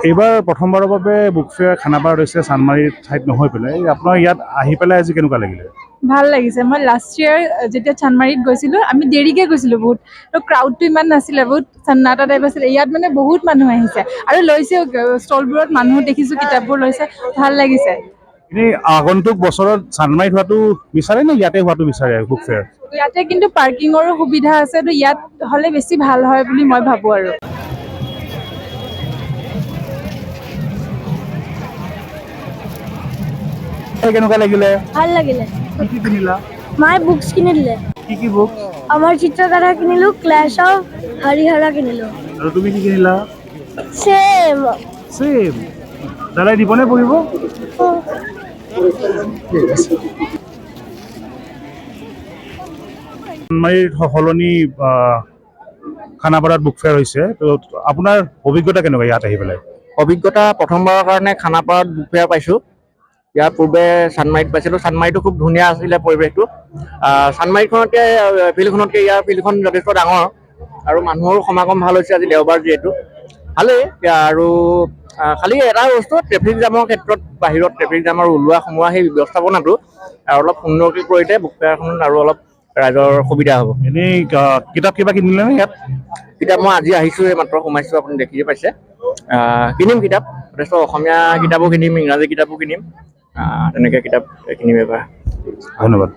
এইবাৰ প্ৰথমবাৰৰ বাবে বুক ফেয়াৰ খানাপাৰাত হৈছে চানমাৰীৰ ঠাইত নহয় পেলাই আপোনাৰ ইয়াত আহি পেলাই আজি কেনেকুৱা লাগিলে? ভাল লাগিছে। মই লাষ্ট ইয়াৰ যেতিয়া চানমাৰীত গৈছিলোঁ, আমি দেৰিকৈ গৈছিলোঁ বহুত, তো ক্ৰাউডটো ইমান নাছিলে, বহুত চান্নাটা টাইপ আছিলে। ইয়াত মানে বহুত মানুহ আহিছে আৰু লৈছেও, ষ্টলবোৰত মানুহ দেখিছোঁ, কিতাপবোৰ লৈছে, ভাল লাগিছে। এনেই আগন্তুক বছৰত চানমাৰীত হোৱাটো বিচাৰে নে ইয়াতে হোৱাটো বিচাৰে বুক ফেয়াৰ? ইয়াতে কিন্তু পাৰ্কিঙৰো সুবিধা আছে, তো ইয়াত হ'লে বেছি ভাল হয় বুলি মই ভাবোঁ আৰু। কেনেকুৱা লাগিলে? ভাল লাগিলে। কি কি কিনিলা? মায়ে বুকছ কিনি দিলে। কি বুক? আমাৰ চিত্ৰকথা কিনিলো, ক্লেছ অফ হৰিহৰা কিনিলো। আৰু তুমি কি কিনিলা? চেম। দাদাই দিবনে পঢ়িব? চানমাৰীৰ সলনি খানাপাৰাত বুক ফেয়াৰ হৈছে, তো আপোনাৰ অভিজ্ঞতা কেনেকুৱা ইয়াত আহি পেলাই? অভিজ্ঞতা প্ৰথমবাৰৰ কাৰণে খানাপাৰাত বুক ফেয়াৰ পাইছোঁ। ইয়াৰ পূৰ্বে চানমাৰীত পাইছিলোঁ। চানমাৰীটো খুব ধুনীয়া আছিলে পৰিৱেশটো। চানমাৰীখনতকৈ ফিল্ডখনতকৈ ইয়াৰ ফিল্ডখন যথেষ্ট ডাঙৰ আৰু মানুহৰো সমাগম ভাল হৈছে আজি দেওবাৰ যিহেতু। ভালেই আৰু খালি এটা বস্তু, ট্ৰেফিক জামৰ ক্ষেত্ৰত বাহিৰত ট্ৰেফিক জামৰ ওলোৱা সোমোৱা সেই ব্যৱস্থাপনাটো অলপ সুন্দৰকৈ কৰিলে বুক ফেয়াৰখনত আৰু অলপ ৰাইজৰ সুবিধা হ'ব। এনেই কিতাপ কিবা কিনিলে নে ইয়াত? কিতাপ মই আজি আহিছোঁ, মাত্ৰ সোমাইছোঁ, আপুনি দেখিয়ে পাইছে। কিনিম কিতাপ, যথেষ্ট অসমীয়া কিতাপো কিনিম, ইংৰাজী কিতাপো কিনিম, তেনেকৈ কিতাপ কিনিম এবাৰ। ধন্যবাদ।